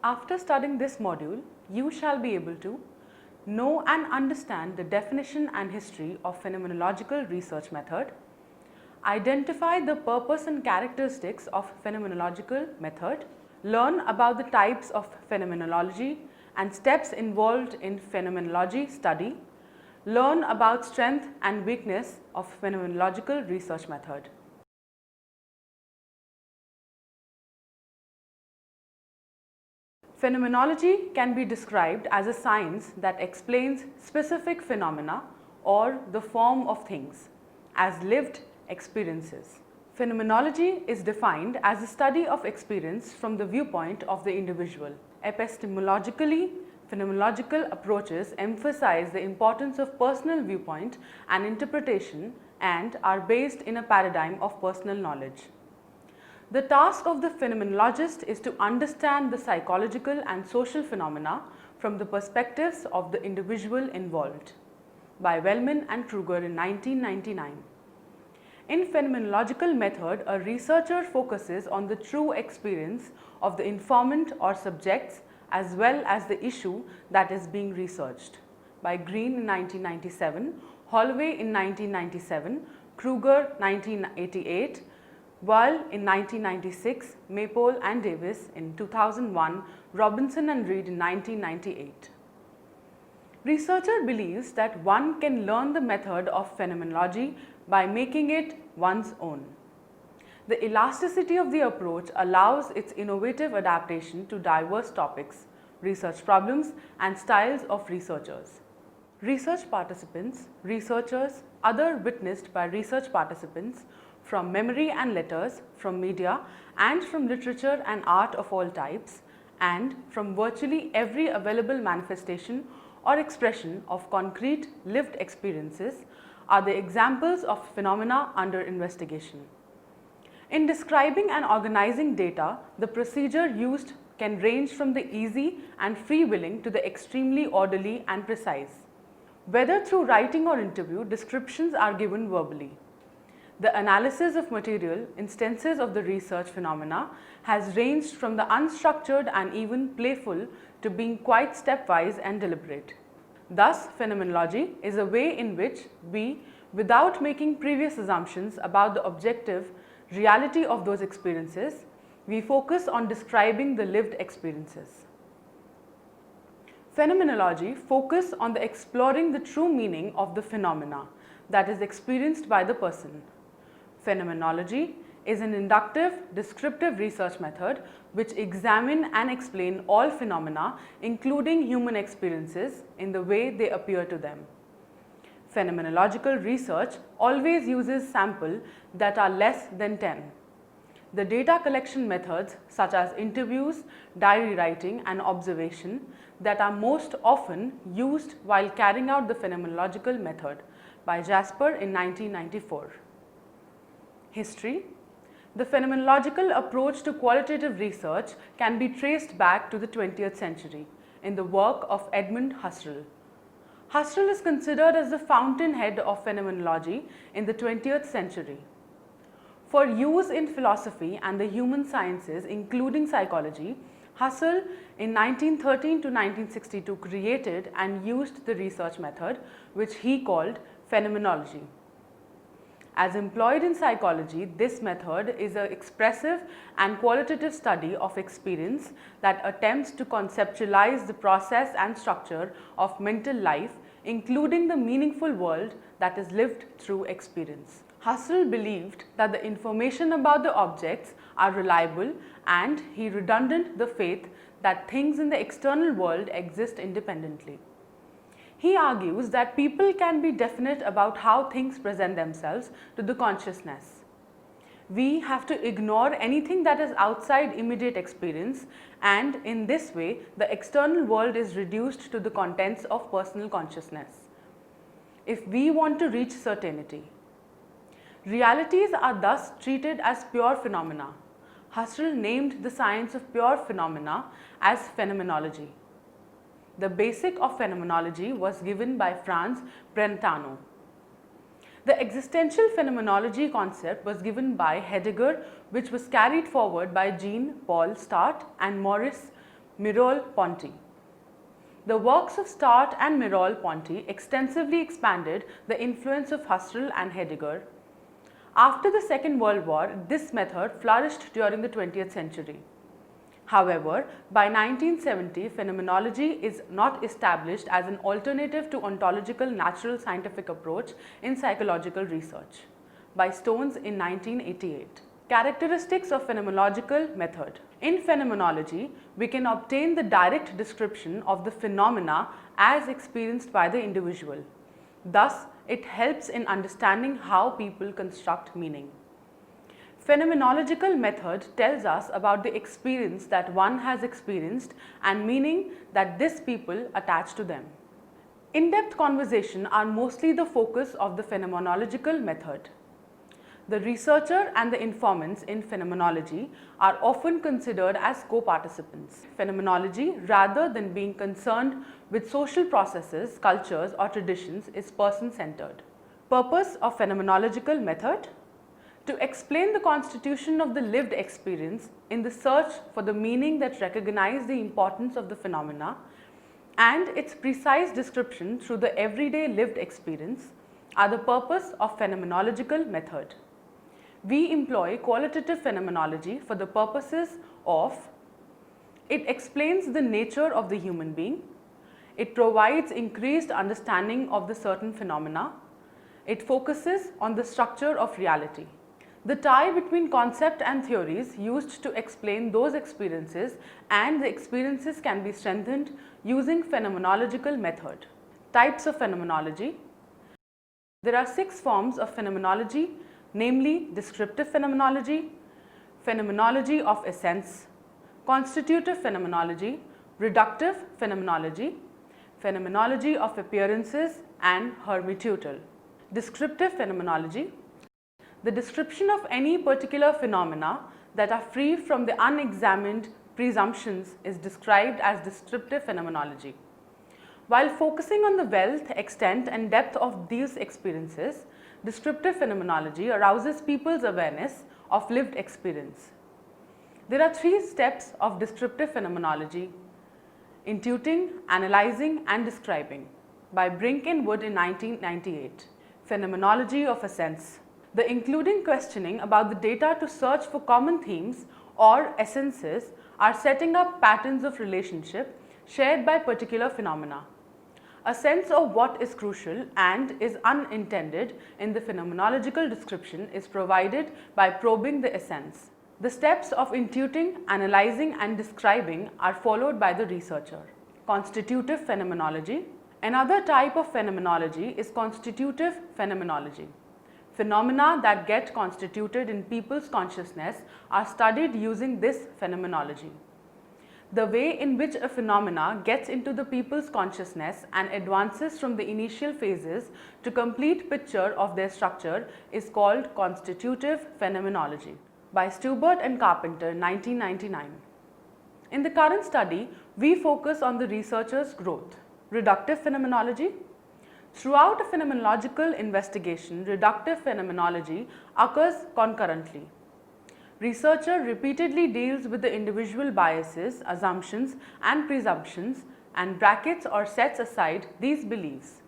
After studying this module, you shall be able to know and understand the definition and history of phenomenological research method, identify the purpose and characteristics of phenomenological method, learn about the types of phenomenology and steps involved in phenomenology study, learn about strength and weakness of phenomenological research method. Phenomenology can be described as a science that explains specific phenomena or the form of things as lived experiences. Phenomenology is defined as a study of experience from the viewpoint of the individual. Epistemologically, phenomenological approaches emphasize the importance of personal viewpoint and interpretation and are based in a paradigm of personal knowledge. The task of the phenomenologist is to understand the psychological and social phenomena from the perspectives of the individual involved. By Wellman and Kruger in 1999. In phenomenological method, a researcher focuses on the true experience of the informant or subjects as well as the issue that is being researched. By Green in 1997, Holloway in 1997, Kruger 1988, Weil in 1996, Maypole and Davis in 2001, Robinson and Reed in 1998. Researcher believes that one can learn the method of phenomenology by making it one's own. The elasticity of the approach allows its innovative adaptation to diverse topics, research problems and styles of researchers. Research participants, researchers, other witnessed by research participants from memory and letters, from media and from literature and art of all types, and from virtually every available manifestation or expression of concrete lived experiences are the examples of phenomena under investigation. In describing and organizing data, the procedure used can range from the easy and free-willing to the extremely orderly and precise. Whether through writing or interview, descriptions are given verbally. The analysis of material, instances of the research phenomena has ranged from the unstructured and even playful to being quite stepwise and deliberate. Thus, phenomenology is a way in which we, without making previous assumptions about the objective reality of those experiences, we focus on describing the lived experiences. Phenomenology focuses on the exploring the true meaning of the phenomena that is experienced by the person. Phenomenology is an inductive, descriptive research method which examine and explain all phenomena, including human experiences, in the way they appear to them. Phenomenological research always uses samples that are less than 10. The data collection methods such as interviews, diary writing and observation that are most often used while carrying out the phenomenological method. By Jasper in 1994. History. The phenomenological approach to qualitative research can be traced back to the 20th century in the work of Edmund Husserl. Husserl is considered as the fountainhead of phenomenology in the 20th century. For use in philosophy and the human sciences, including psychology, Husserl in 1913 to 1962 created and used the research method which he called phenomenology. As employed in psychology, this method is an expressive and qualitative study of experience that attempts to conceptualize the process and structure of mental life, including the meaningful world that is lived through experience. Husserl believed that the information about the objects are reliable, and he redundant the faith that things in the external world exist independently. He argues that people can be definite about how things present themselves to the consciousness. We have to ignore anything that is outside immediate experience, and in this way the external world is reduced to the contents of personal consciousness. If we want to reach certainty, realities are thus treated as pure phenomena. Husserl named the science of pure phenomena as phenomenology. The basic of phenomenology was given by Franz Brentano. The existential phenomenology concept was given by Heidegger, which was carried forward by Jean-Paul Sartre and Maurice Merleau-Ponty. The works of Start and Merleau-Ponty extensively expanded the influence of Husserl and Heidegger. After the Second World War, this method flourished during the 20th century. However, by 1970, phenomenology is not established as an alternative to ontological natural scientific approach in psychological research. By Stones in 1988. Characteristics of phenomenological method. In phenomenology, we can obtain the direct description of the phenomena as experienced by the individual. Thus, it helps in understanding how people construct meaning. Phenomenological method tells us about the experience that one has experienced and meaning that this people attach to them. In-depth conversation are mostly the focus of the phenomenological method. The researcher and the informants in phenomenology are often considered as co-participants. Phenomenology, rather than being concerned with social processes, cultures or traditions, is person-centered. Purpose of phenomenological method: to explain the constitution of the lived experience in the search for the meaning that recognizes the importance of the phenomena and its precise description through the everyday lived experience are the purpose of phenomenological method. We employ qualitative phenomenology for the purposes of: it explains the nature of the human being, it provides increased understanding of the certain phenomena, it focuses on the structure of reality. The tie between concept and theories used to explain those experiences and the experiences can be strengthened using phenomenological method. Types of phenomenology. There are 6 forms of phenomenology, namely descriptive phenomenology, phenomenology of essence, constitutive phenomenology, reductive phenomenology, phenomenology of appearances and hermeneutical. Descriptive phenomenology: the description of any particular phenomena that are free from the unexamined presumptions is described as descriptive phenomenology. While focusing on the wealth, extent and depth of these experiences, descriptive phenomenology arouses people's awareness of lived experience. There are 3 steps of descriptive phenomenology: intuiting, analyzing and describing, by Brink and Wood in 1998. Phenomenology of essence: the including questioning about the data to search for common themes or essences are setting up patterns of relationship shared by particular phenomena. A sense of what is crucial and is unintended in the phenomenological description is provided by probing the essence. The steps of intuiting, analyzing and describing are followed by the researcher. Constitutive phenomenology. Another type of phenomenology is constitutive phenomenology. Phenomena that get constituted in people's consciousness are studied using this phenomenology. The way in which a phenomena gets into the people's consciousness and advances from the initial phases to complete picture of their structure is called constitutive phenomenology. By Stubert and Carpenter, 1999. In the current study, we focus on the researcher's growth. Reductive phenomenology. Throughout a phenomenological investigation, reductive phenomenology occurs concurrently. Researcher repeatedly deals with the individual biases, assumptions and presumptions and brackets or sets aside these beliefs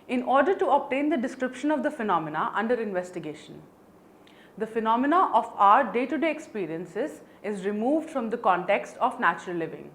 in order to obtain the description of the phenomena under investigation. The phenomena of our day-to-day experiences is removed from the context of natural living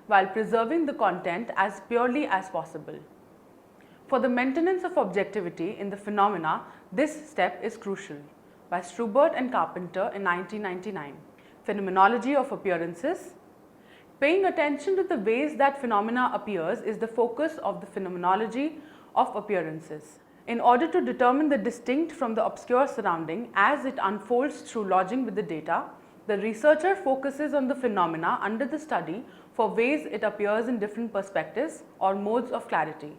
while preserving the content as purely as possible. For the maintenance of objectivity in the phenomena, this step is crucial. By Stubert and Carpenter in 1999. Phenomenology of appearances. Paying attention to the ways that phenomena appears is the focus of the phenomenology of appearances. In order to determine the distinct from the obscure surrounding as it unfolds through lodging with the data, the researcher focuses on the phenomena under the study for ways it appears in different perspectives or modes of clarity.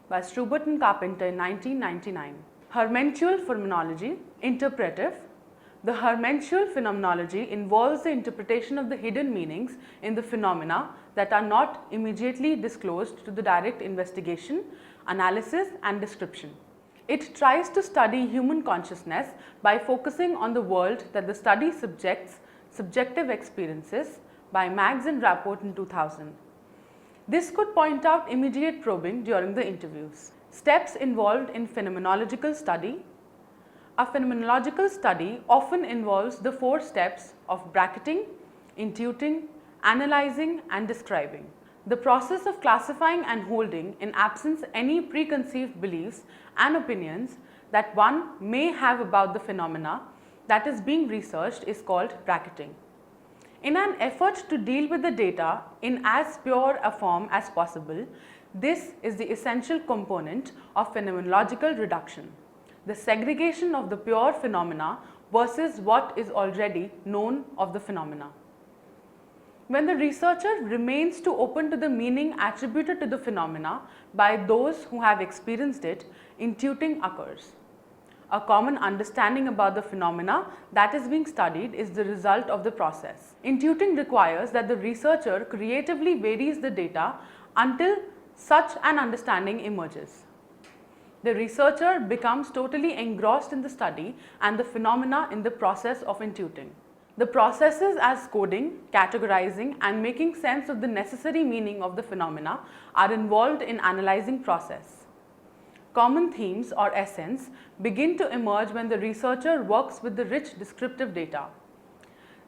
By Stubert and Carpenter in 1999. Hermeneutical phenomenology. Interpretive. The hermeneutical phenomenology involves the interpretation of the hidden meanings in the phenomena that are not immediately disclosed to the direct investigation, analysis and description. It tries to study human consciousness by focusing on the world that the study subjects subjective experiences by Maggs and Rapport in 2000. This could point out immediate probing during the interviews. Steps involved in phenomenological study. A phenomenological study often involves the 4 steps of bracketing, intuiting, analyzing and describing. The process of classifying and holding in absence any preconceived beliefs and opinions that one may have about the phenomena that is being researched is called bracketing. In an effort to deal with the data in as pure a form as possible, this is the essential component of phenomenological reduction, the segregation of the pure phenomena versus what is already known of the phenomena. When the researcher remains too open to the meaning attributed to the phenomena by those who have experienced it, intuiting occurs. A common understanding about the phenomena that is being studied is the result of the process. Intuiting requires that the researcher creatively varies the data until such an understanding emerges. The researcher becomes totally engrossed in the study and the phenomena in the process of intuiting. The processes as coding, categorizing and making sense of the necessary meaning of the phenomena are involved in analyzing process. Common themes or essence begin to emerge when the researcher works with the rich descriptive data.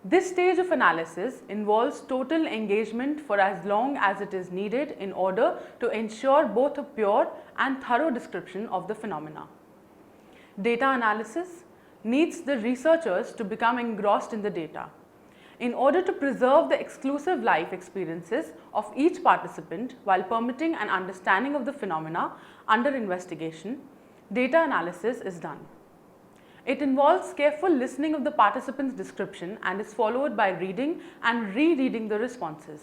This stage of analysis involves total engagement for as long as it is needed in order to ensure both a pure and thorough description of the phenomena. Data analysis needs the researchers to become engrossed in the data. In order to preserve the exclusive life experiences of each participant while permitting an understanding of the phenomena under investigation, data analysis is done. It involves careful listening of the participant's description and is followed by reading and rereading the responses.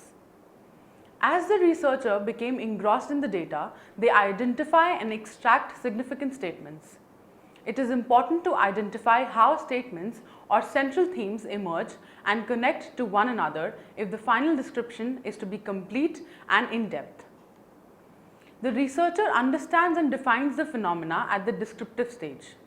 As the researcher became engrossed in the data, they identify and extract significant statements. It is important to identify how statements or central themes emerge and connect to one another if the final description is to be complete and in-depth. The researcher understands and defines the phenomena at the descriptive stage.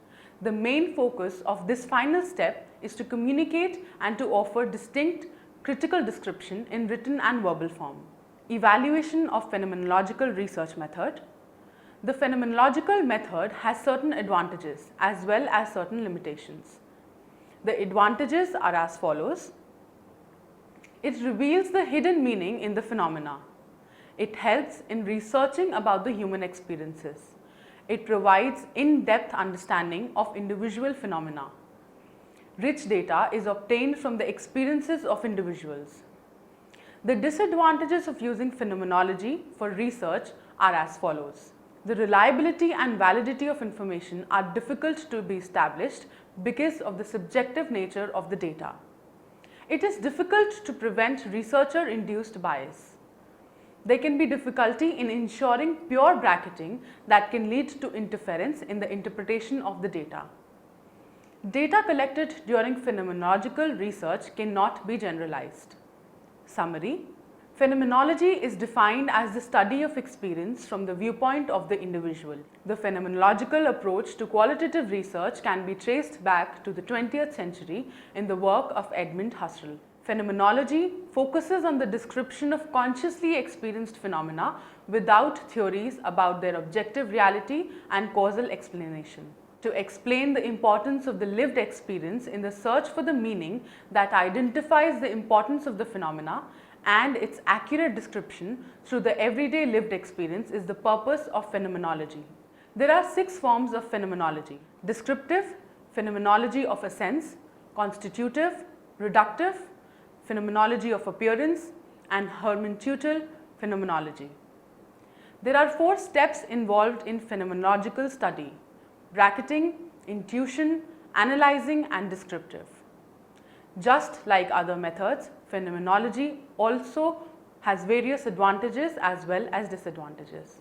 The main focus of this final step is to communicate and to offer distinct critical description in written and verbal form. Evaluation of phenomenological research method. The phenomenological method has certain advantages as well as certain limitations. The advantages are as follows. It reveals the hidden meaning in the phenomena. It helps in researching about the human experiences. It provides in-depth understanding of individual phenomena. Rich data is obtained from the experiences of individuals. The disadvantages of using phenomenology for research are as follows. The reliability and validity of information are difficult to be established because of the subjective nature of the data. It is difficult to prevent researcher-induced bias. There can be difficulty in ensuring pure bracketing that can lead to interference in the interpretation of the data. Data collected during phenomenological research cannot be generalized. Summary. Phenomenology is defined as the study of experience from the viewpoint of the individual. The phenomenological approach to qualitative research can be traced back to the 20th century in the work of Edmund Husserl. Phenomenology focuses on the description of consciously experienced phenomena without theories about their objective reality and causal explanation. To explain the importance of the lived experience in the search for the meaning that identifies the importance of the phenomena and its accurate description through the everyday lived experience is the purpose of phenomenology. There are 6 forms of phenomenology: descriptive, phenomenology of a sense, constitutive, reductive, phenomenology of appearance, and hermeneutical phenomenology. There are 4 steps involved in phenomenological study: bracketing, intuition, analyzing, and descriptive. Just like other methods, phenomenology also has various advantages as well as disadvantages.